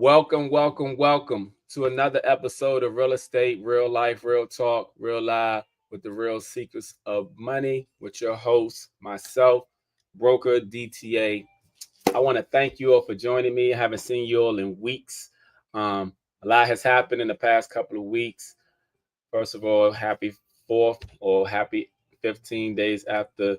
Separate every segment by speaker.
Speaker 1: Welcome to another episode of Real Estate, Real Life, Real Talk, Real Live with the real secrets of money with your host, myself, Broker DTA. I want to thank you all for joining me. I haven't seen you all in weeks. A lot has happened in the past couple of weeks. First of all, happy 4th or happy 15 days after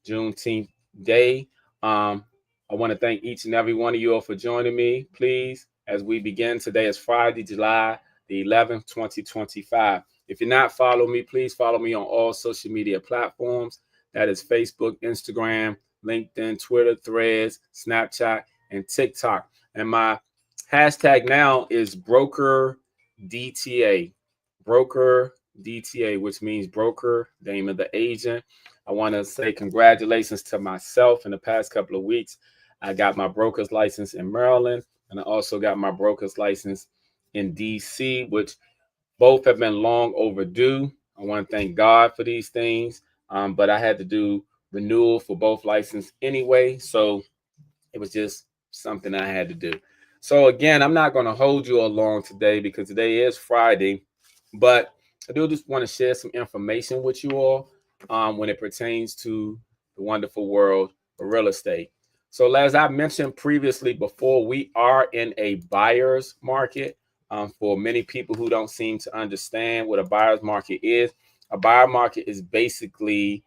Speaker 1: Juneteenth Day. Um, I want to thank each and every one of you all for joining me. Please, as we begin, today is Friday, July the 11th, 2025. If you're not following me, please follow me on all social media platforms. That is Facebook, Instagram, LinkedIn, Twitter, Threads, Snapchat, and TikTok. And my hashtag now is Broker DTA. Broker DTA, which means broker, name of the agent. I want to say congratulations to myself. In the past couple of weeks, I got my broker's license in Maryland, and I also got my broker's license in DC, which both have been long overdue. I want to thank God for these things, but I had to do renewal for both licenses anyway, so it was just something I had to do. So again, I'm not going to hold you along today because today is Friday, but I do just want to share some information with you all when it pertains to the wonderful world of real estate. So as I mentioned previously before, we are in a buyer's market. For many people who don't seem to understand what a buyer's market is, a buyer market is basically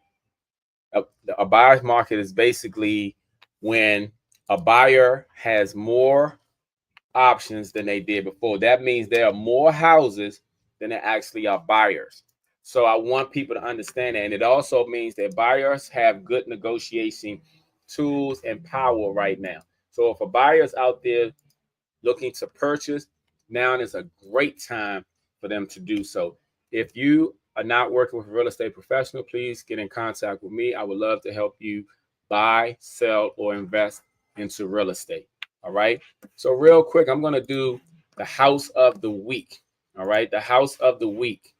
Speaker 1: a buyer's market is basically when a buyer has more options than they did before. That means there are more houses than there actually are buyers. So I want people to understand that. And it also means that buyers have good negotiation tools and power right now. So if a buyer is out there looking to purchase, now is a great time for them to do so. If you are not working with a real estate professional, please get in contact with me. I would love to help you buy, sell, or invest into real estate. All right. So, real quick, I'm going to do the house of the week. All right. The house of the week.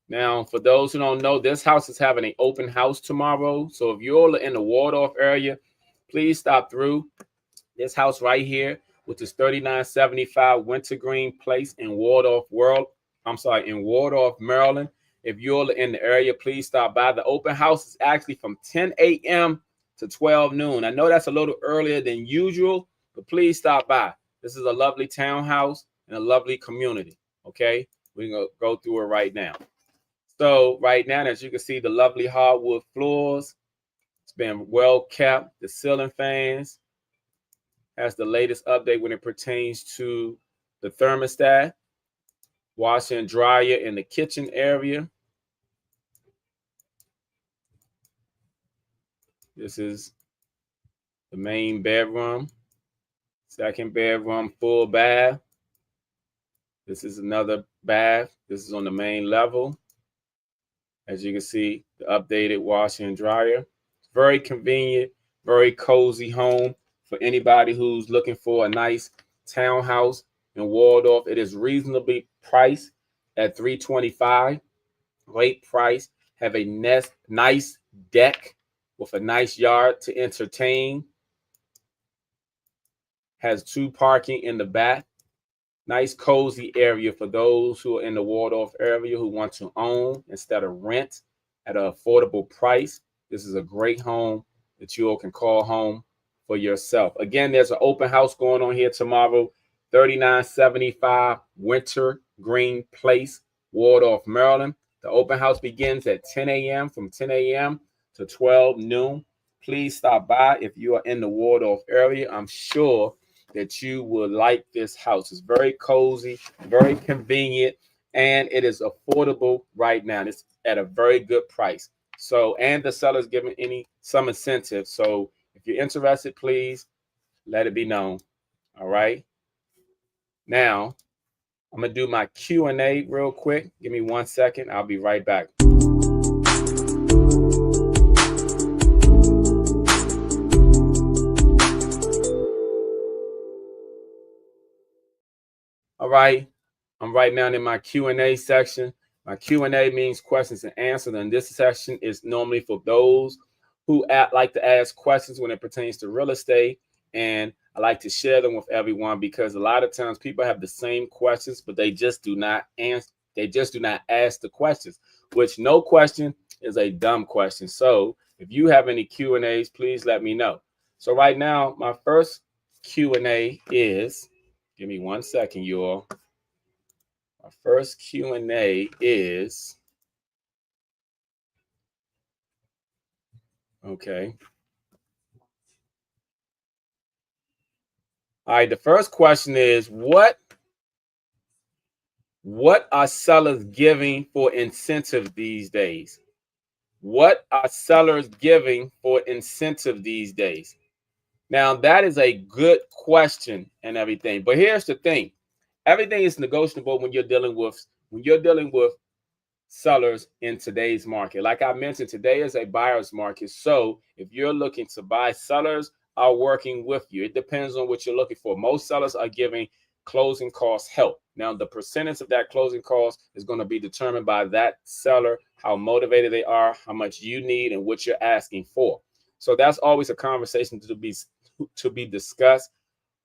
Speaker 1: Now, for those who don't know, this house is having an open house tomorrow. So, if you're in the Waldorf area, please stop through this house right here, which is 3975 Wintergreen Place in Waldorf, Maryland. If you're in the area, please stop by. The open house is actually from 10 a.m. to 12 noon. I know that's a little earlier than usual, but please stop by. This is a lovely townhouse and a lovely community. Okay, we're going to go through it right now. So right now, as you can see, the lovely hardwood floors. It's been well kept. The ceiling fans has the latest update when it pertains to the thermostat, washer and dryer in the kitchen area. This is the main bedroom, second bedroom, full bath. This is another bath. This is on the main level. As you can see, the updated washer and dryer. Very convenient, very cozy home for anybody who's looking for a nice townhouse in Waldorf. It is reasonably priced at $325. Great price. Have a nice deck with a nice yard to entertain. Has 2 parking in the back. Nice cozy area for those who are in the Waldorf area who want to own instead of rent at an affordable price. This is a great home that you all can call home for yourself. Again, there's an open house going on here tomorrow, 3975 Wintergreen Place, Waldorf, Maryland. The open house begins at 10 a.m. from 10 a.m. to 12 noon. Please stop by if you are in the Waldorf area. I'm sure that you will like this house. It's very cozy, very convenient, and it is affordable right now. It's at a very good price. So, and the seller's giving some incentive. So, if you're interested, please let it be known. All right. Now, I'm gonna do my Q&A real quick. Give me 1 second. I'll be right back. All right, I'm right now in my Q&A section. My Q&A means questions and answers, and this section is normally for those who like to ask questions when it pertains to real estate. And I like to share them with everyone because a lot of times people have the same questions, but they just do not answer. They just do not ask the questions, which no question is a dumb question. So if you have any Q&As, please let me know. So right now, my first Q&A is, give me 1 second, you all. My first Q&A is, okay. All right, the first question is, what are sellers giving for incentive these days? What are sellers giving for incentive these days? Now, that is a good question and everything. But here's the thing. Everything is negotiable when you're dealing with sellers in today's market. Like I mentioned, today is a buyer's market. So if you're looking to buy, sellers are working with you. It depends on what you're looking for. Most sellers are giving closing cost help. Now, the percentage of that closing cost is going to be determined by that seller, how motivated they are, how much you need, and what you're asking for. So that's always a conversation to be discussed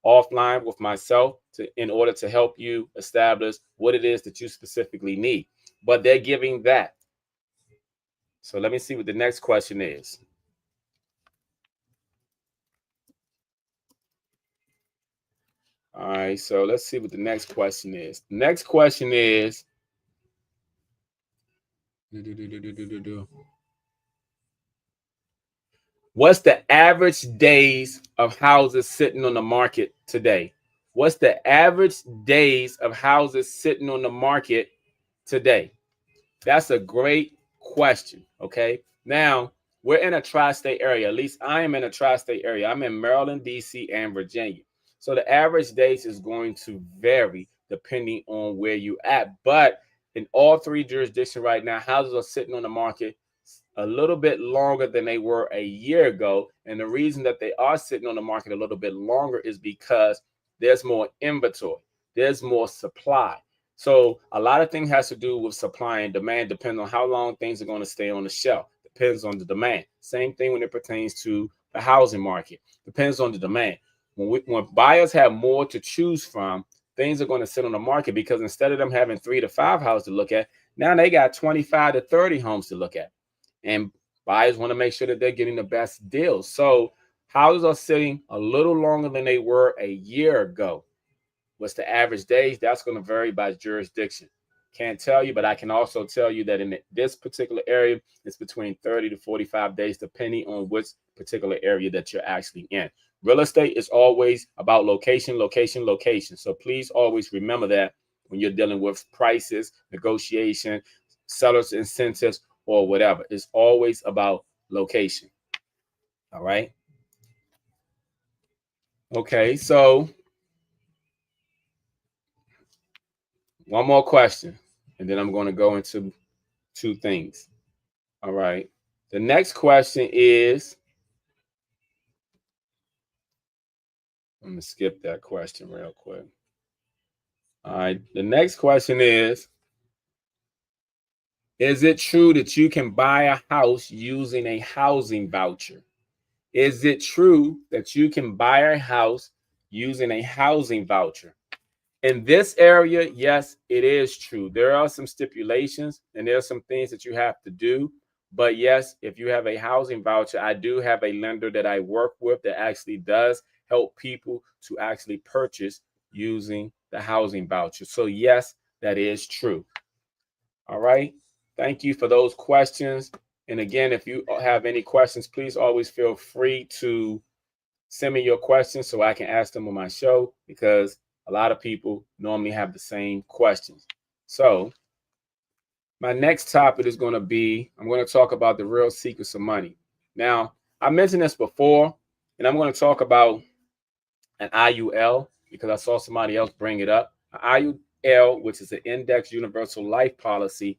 Speaker 1: offline with myself in order to help you establish what it is that you specifically need. But they're giving that. So let me see what the next question is. All right, so let's see what the next question is. The next question is, what's the average days of houses sitting on the market today? What's the average days of houses sitting on the market today? That's a great question. Okay. Now, we're in a tri-state area. At least I am in a tri-state area. I'm in Maryland, DC, and Virginia. So the average days is going to vary depending on where you at. But in all three jurisdictions right now, houses are sitting on the market a little bit longer than they were a year ago. And the reason that they are sitting on the market a little bit longer is because there's more inventory, there's more supply. So a lot of things has to do with supply and demand, depending on how long things are going to stay on the shelf. Depends on the demand. Same thing when it pertains to the housing market. Depends on the demand. When buyers have more to choose from, things are going to sit on the market because instead of them having 3 to 5 houses to look at, now they got 25 to 30 homes to look at. And buyers want to make sure that they're getting the best deals. So houses are sitting a little longer than they were a year ago. What's the average days? That's going to vary by jurisdiction. Can't tell you, but I can also tell you that in this particular area, it's between 30 to 45 days, depending on which particular area that you're actually in. Real estate is always about location, location, location. So please always remember that when you're dealing with prices, negotiation, sellers incentives, or whatever. It's always about location. All right. Okay, so one more question, and then I'm going to go into 2 things. All right. The next question is, I'm going to skip that question real quick. All right. The next question is it true that you can buy a house using a housing voucher? Is it true that you can buy a house using a housing voucher? In this area, yes, it is true. There are some stipulations and there are some things that you have to do. But yes, if you have a housing voucher, I do have a lender that I work with that actually does help people to actually purchase using the housing voucher. So yes, that is true. All right. Thank you for those questions. And again, if you have any questions, please always feel free to send me your questions so I can ask them on my show, because a lot of people normally have the same questions. So my next topic is going to be, I'm going to talk about the real secrets of money. Now, I mentioned this before, and I'm going to talk about an IUL because I saw somebody else bring it up. An IUL, which is an Index Universal Life Policy,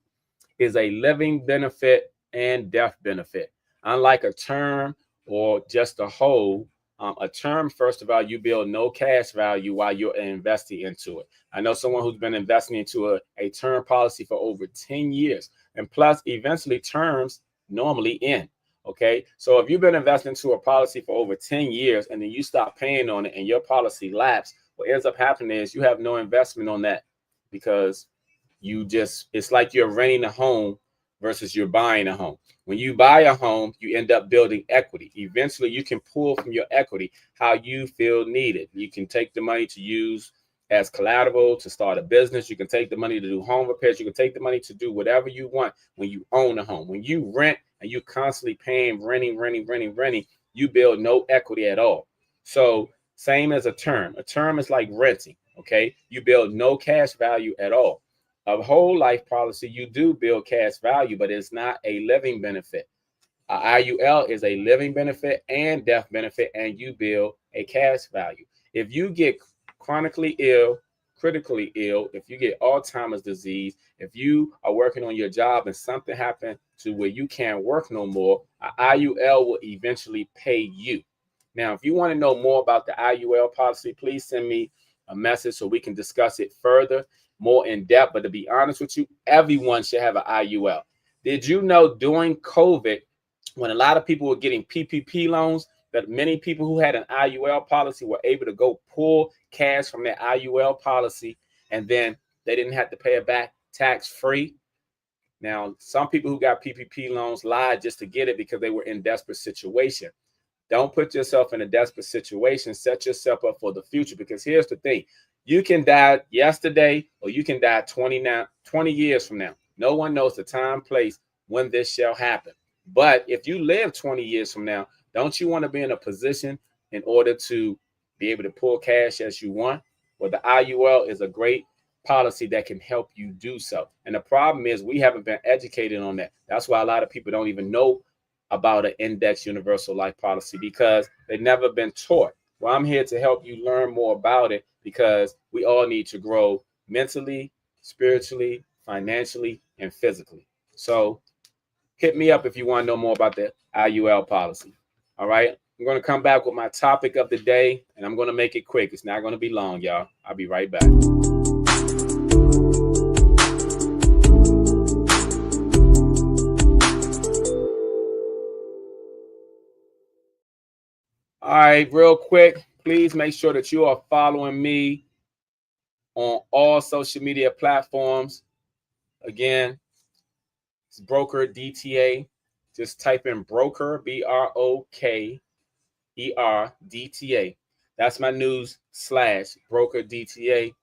Speaker 1: is a living benefit and death benefit. Unlike a term or just a whole, a term, first of all, you build no cash value while you're investing into it. I know someone who's been investing into a term policy for over 10 years. And plus, eventually terms normally end. Okay, so if you've been investing to a policy for over 10 years and then you stop paying on it and your policy lapses, what ends up happening is you have no investment on that, because it's like you're renting a home versus you're buying a home. When you buy a home, you end up building equity. Eventually, you can pull from your equity how you feel needed. You can take the money to use as collateral to start a business. You can take the money to do home repairs. You can take the money to do whatever you want when you own a home. When you rent and you constantly paying, renting, you build no equity at all. So same as a term. A term is like renting. Okay, you build no cash value at all. A whole life policy, you do build cash value, but it's not a living benefit. IUL is a living benefit and death benefit, and you build a cash value. If you get chronically ill, critically ill, if you get Alzheimer's disease, if you are working on your job and something happened to where you can't work no more, IUL will eventually pay you. Now, if you want to know more about the IUL policy, please send me a message so we can discuss it further, more in depth. But to be honest with you, everyone should have an IUL. Did you know during COVID, when a lot of people were getting PPP loans, that many people who had an IUL policy were able to go pull cash from their IUL policy, and then they didn't have to pay it back tax free? Now, some people who got PPP loans lied just to get it because they were in desperate situation. Don't put yourself in a desperate situation. Set yourself up for the future, because here's the thing. You can die yesterday or you can die 20 years from now. No one knows the time, place when this shall happen. But if you live 20 years from now, don't you want to be in a position in order to be able to pull cash as you want? Well, the IUL is a great policy that can help you do so. And the problem is we haven't been educated on that. That's why a lot of people don't even know about an index universal life policy, because they've never been taught. Well, I'm here to help you learn more about it, because we all need to grow mentally, spiritually, financially, and physically. So hit me up if you want to know more about the IUL policy. All right. I'm going to come back with my topic of the day, and I'm going to make it quick. It's not going to be long, y'all. I'll be right back. All right, real quick, please make sure that you are following me on all social media platforms. Again, it's Broker DTA. Just type in Broker, BROKER DTA. That's my news / Broker DTA.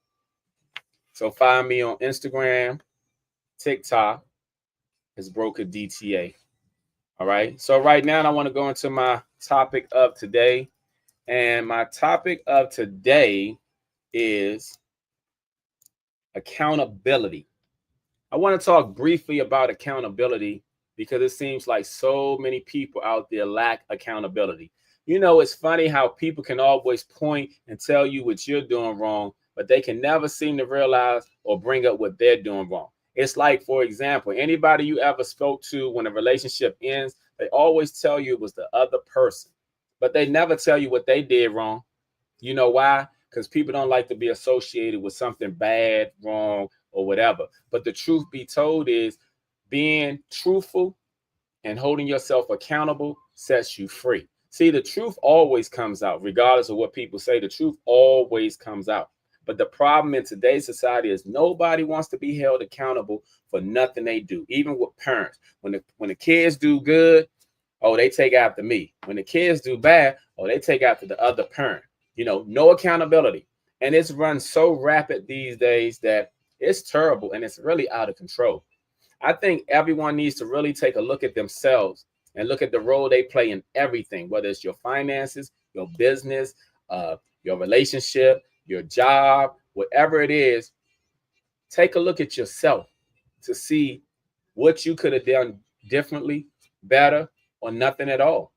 Speaker 1: So find me on Instagram, TikTok, it's Broker DTA. All right. So right now I want to go into my topic of today. And my topic of today is accountability. I want to talk briefly about accountability because it seems like so many people out there lack accountability. You know, it's funny how people can always point and tell you what you're doing wrong, but they can never seem to realize or bring up what they're doing wrong. It's like, for example, anybody you ever spoke to when a relationship ends, they always tell you it was the other person, but they never tell you what they did wrong. You know why? Because people don't like to be associated with something bad, wrong, or whatever. But the truth be told is being truthful and holding yourself accountable sets you free. See, the truth always comes out, regardless of what people say. The truth always comes out. But the problem in today's society is nobody wants to be held accountable for nothing they do, even with parents. When the kids do good, oh, they take after me. When the kids do bad, oh, they take after the other parent. You know, no accountability. And it's run so rapid these days that it's terrible and it's really out of control. I think everyone needs to really take a look at themselves and look at the role they play in everything, whether it's your finances, your business, your relationship, your job, whatever it is. Take a look at yourself to see what you could have done differently, better, or nothing at all.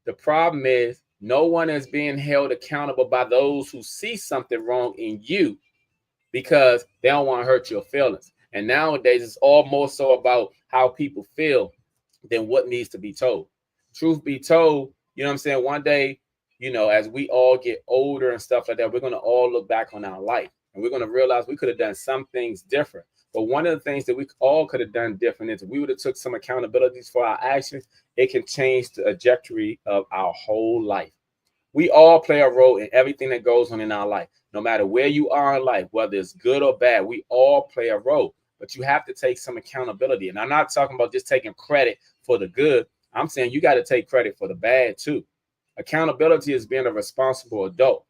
Speaker 1: The problem is no one is being held accountable by those who see something wrong in you because they don't want to hurt your feelings. And nowadays, it's all more so about how people feel than what needs to be told. Truth be told, you know what I'm saying? One day, you know, as we all get older and stuff like that, we're going to all look back on our life and we're going to realize we could have done some things different. But one of the things that we all could have done different is if we would have took some accountabilities for our actions, it can change the trajectory of our whole life. We all play a role in everything that goes on in our life. No matter where you are in life, whether it's good or bad, we all play a role. But you have to take some accountability. And I'm not talking about just taking credit for the good. I'm saying you got to take credit for the bad too. Accountability is being a responsible adult.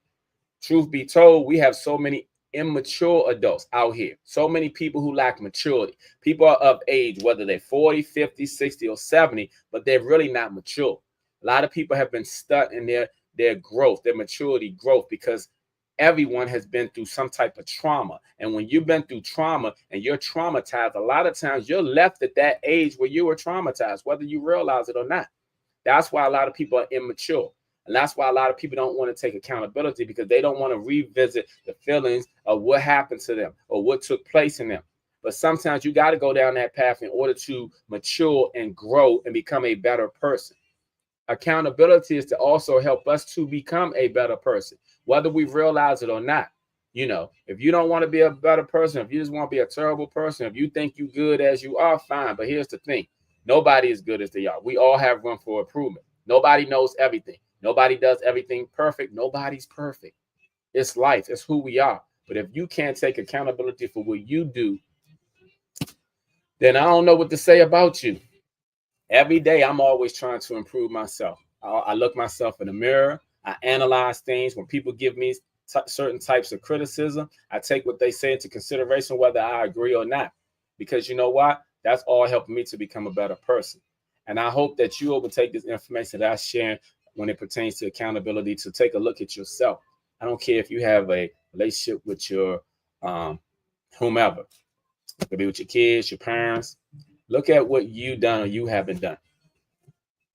Speaker 1: Truth be told, we have so many immature adults out here. So many people who lack maturity. People are of age, whether they're 40, 50, 60, or 70, but they're really not mature. A lot of people have been stuck in their growth, their maturity growth, because everyone has been through some type of trauma. And when you've been through trauma and you're traumatized, a lot of times you're left at that age where you were traumatized, whether you realize it or not. That's why a lot of people are immature. And that's why a lot of people don't want to take accountability, because they don't want to revisit the feelings of what happened to them or what took place in them. But sometimes you got to go down that path in order to mature and grow and become a better person. Accountability is to also help us to become a better person, whether we realize it or not. You know, if you don't want to be a better person, if you just want to be a terrible person, if you think you're good as you are, fine. But here's the thing. Nobody is good as they are. We all have room for improvement. Nobody knows everything. Nobody does everything perfect. Nobody's perfect. It's life. It's who we are. But if you can't take accountability for what you do, then I don't know what to say about you. Every day, I'm always trying to improve myself. I look myself in the mirror. I analyze things. When people give me certain types of criticism, I take what they say into consideration, whether I agree or not. Because you know what? That's all helping me to become a better person. And I hope that you will take this information that I share when it pertains to accountability to take a look at yourself. I don't care if you have a relationship with your whomever. It could be with your kids, your parents. Look at what you done or you haven't done.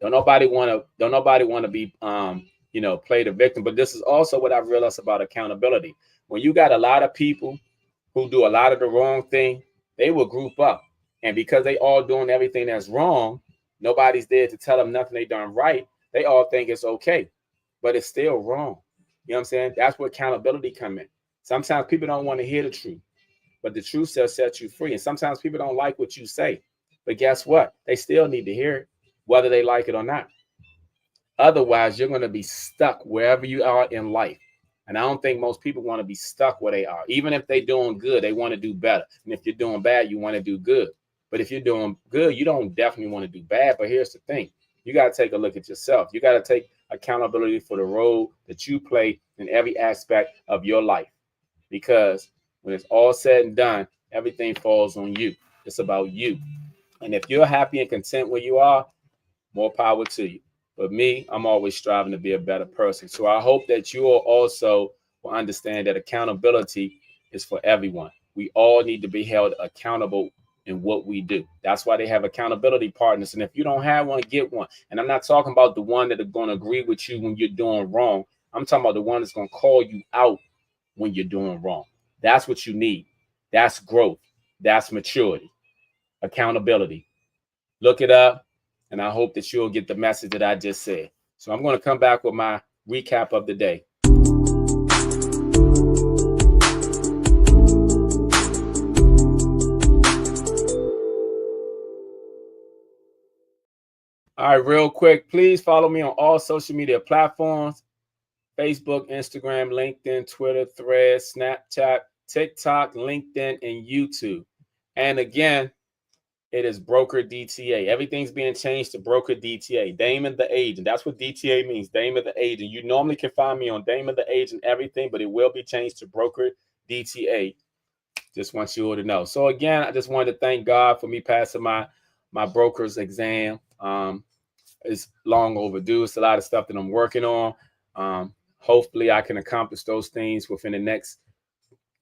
Speaker 1: Don't nobody want to be play the victim. But this is also what I've realized about accountability. When you got a lot of people who do a lot of the wrong thing, they will group up. And because they all doing everything that's wrong, nobody's there to tell them nothing they done right. They all think it's okay, but it's still wrong. You know what I'm saying? That's where accountability come in. Sometimes people don't want to hear the truth, but the truth shall set you free. And sometimes people don't like what you say, but guess what? They still need to hear it, whether they like it or not. Otherwise, you're going to be stuck wherever you are in life. And I don't think most people want to be stuck where they are. Even if they're doing good, they want to do better. And if you're doing bad, you want to do good. But if you're doing good, you don't definitely want to do bad. But here's the thing. You got to take a look at yourself. You got to take accountability for the role that you play in every aspect of your life. Because when it's all said and done, everything falls on you. It's about you. And if you're happy and content where you are, more power to you. But me, I'm always striving to be a better person. So I hope that you all also will understand that accountability is for everyone. We all need to be held accountable in what we do. That's why they have accountability partners. And if you don't have one, get one. And I'm not talking about the one that are going to agree with you when you're doing wrong. I'm talking about the one that's going to call you out when you're doing wrong. That's what you need. That's growth. That's maturity. Accountability. Look it up. And I hope that you'll get the message that I just said. So I'm going to come back with my recap of the day. All right, real quick, please follow me on all social media platforms: Facebook, Instagram, LinkedIn, Twitter, Threads, Snapchat, TikTok, LinkedIn, and YouTube. And again, it is Broker DTA. Everything's being changed to Broker DTA. Damon the Agent. That's what DTA means. Damon the Agent. You normally can find me on Damon the Agent, everything, but it will be changed to Broker DTA. Just want you all to know. So again, I just wanted to thank God for me passing my broker's exam. It's long overdue. It's a lot of stuff that I'm working on. Hopefully I can accomplish those things within the next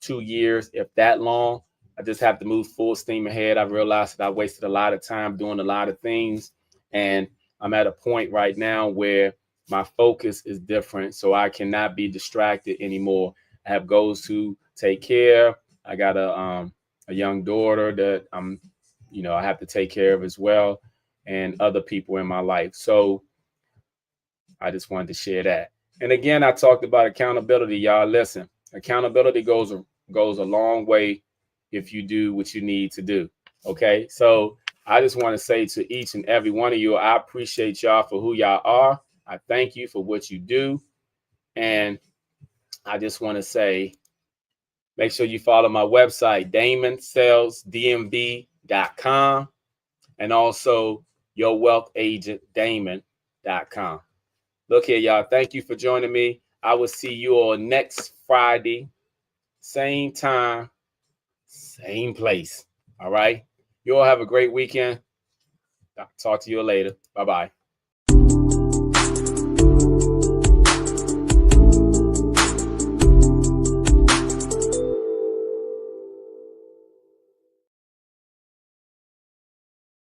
Speaker 1: 2 years, if that long. I just have to move full steam ahead. I realized that I wasted a lot of time doing a lot of things. And I'm at a point right now where my focus is different. So I cannot be distracted anymore. I have goals to take care. I got a young daughter that I have to take care of as well, and other people in my life. So I just wanted to share that. And again, I talked about accountability. Y'all listen, accountability goes a long way if you do what you need to do. Okay, so I just want to say to each and every one of you, I appreciate y'all for who y'all are. I thank you for what you do. And I just want to say, make sure you follow my website, DamonSellsDMV.com, and also YourWealthAgentDamon.com. Look here, y'all. Thank you for joining me. I will see you all next Friday, same time, same place. All right. You all have a great weekend. I'll talk to you later. Bye-bye.